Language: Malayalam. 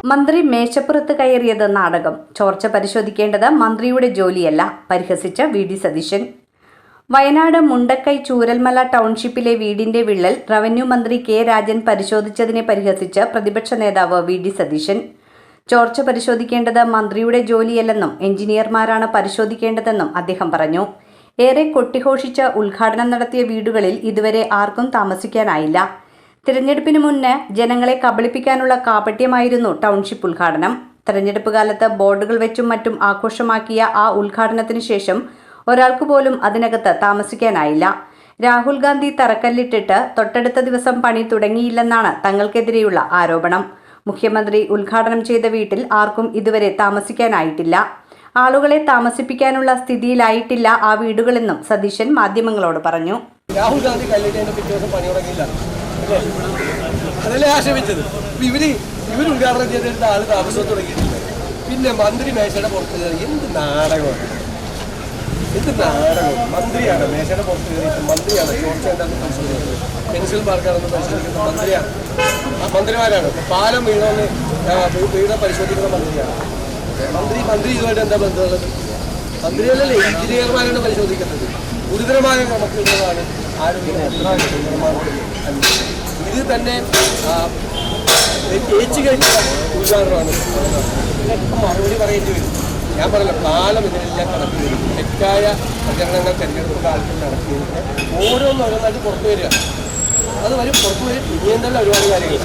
മന്ത്രി മേശപ്പുറത്ത് കയറിയത് നാടകം. ചോർച്ച പരിശോധിക്കേണ്ടത് മന്ത്രിയുടെ ജോലിയല്ല, പരിഹസിച്ച വി.ഡി. സതീശൻ. വയനാട് മുണ്ടക്കൈ ചൂരൽമല ടൗൺഷിപ്പിലെ വീടിന്റെ വിള്ളൽ റവന്യൂ മന്ത്രി കെ. രാജൻ പരിശോധിച്ചതിനെ പരിഹസിച്ച് പ്രതിപക്ഷ നേതാവ് വി.ഡി. സതീശൻ. ചോർച്ച പരിശോധിക്കേണ്ടത് മന്ത്രിയുടെ ജോലിയല്ലെന്നും എഞ്ചിനീയർമാരാണ് പരിശോധിക്കേണ്ടതെന്നും അദ്ദേഹം പറഞ്ഞു. ഏറെ കൊട്ടിഘോഷിച്ച് ഉദ്ഘാടനം നടത്തിയ വീടുകളിൽ ഇതുവരെ ആർക്കും താമസിക്കാനായില്ല. തിരഞ്ഞെടുപ്പിന് മുന്ന് ജനങ്ങളെ കബളിപ്പിക്കാനുള്ള കാപട്യമായിരുന്നു ടൗൺഷിപ്പ് ഉദ്ഘാടനം. തെരഞ്ഞെടുപ്പ് കാലത്ത് ബോർഡുകൾ വെച്ചും മറ്റും ആഘോഷമാക്കിയ ആ ഉദ്ഘാടനത്തിന് ശേഷം ഒരാൾക്ക് പോലും അതിനകത്ത് താമസിക്കാനായില്ല. രാഹുൽ ഗാന്ധി തറക്കല്ലിട്ടിട്ട് തൊട്ടടുത്ത ദിവസം പണി തുടങ്ങിയില്ലെന്നാണ് തങ്ങൾക്കെതിരെയുള്ള ആരോപണം. മുഖ്യമന്ത്രി ഉദ്ഘാടനം ചെയ്ത വീട്ടിൽ ആർക്കും ഇതുവരെ താമസിക്കാനായിട്ടില്ല. ആളുകളെ താമസിപ്പിക്കാനുള്ള സ്ഥിതിയിലായിട്ടില്ല ആ വീടുകളെന്നും സതീശൻ മാധ്യമങ്ങളോട് പറഞ്ഞു. രാഹുൽ ഗാന്ധി കല്ലിട്ടതിന്റെ പിറ്റേ ദിവസം പണി തുടങ്ങിയില്ല, അതല്ലേ ആക്ഷേപിച്ചത്. ഇവര് ഉദ്ഘാടനം ചെയ്തെടുത്ത ആള് താമസം തുടങ്ങിയിട്ടില്ല. പിന്നെ മന്ത്രി മേശയുടെ പുറത്ത് കയറി എന്ത് നാടകമാണ്, മന്ത്രിയാണ് മേശയുടെ പുറത്ത് കയറിയിട്ട് മന്ത്രിയാണ് ചോർച്ച എന്താണെന്ന് പരിശോധിക്കുന്നത്, പെൻസിൽ മാർക്കാണെന്ന് പരിശോധിക്കുന്ന മന്ത്രിയാണ്. ആ മന്ത്രിമാരാണ് പാലം വീണ പരിശോധിക്കുന്ന മന്ത്രിയാണ്. മന്ത്രി ഇതുമായിട്ട് എന്താ ബന്ധമുള്ളത്? മന്ത്രിയല്ലല്ലേ, എഞ്ചിനീയർമാരാണ് പരിശോധിക്കുന്നത്. ഗുരുതരമായ കണക്കുകളാണ് ഇത് തന്നെ തേച്ച് കഴിഞ്ഞ ഉദാഹരണമാണ്. മറുപടി പറയേണ്ടി വരും. ഞാൻ പറഞ്ഞ കാലം ഇതിനെല്ലാം കണക്ക് വരും. തെറ്റായ പ്രചരണങ്ങൾ തെരഞ്ഞെടുപ്പ് കാലത്ത് നടത്തിയിട്ട് ഓരോന്നായിട്ട് പുറത്തു വരിക. അത് വരും, പുറത്തു വരും. ഇനിയും തന്നെ ഒരുപാട് കാര്യങ്ങൾ.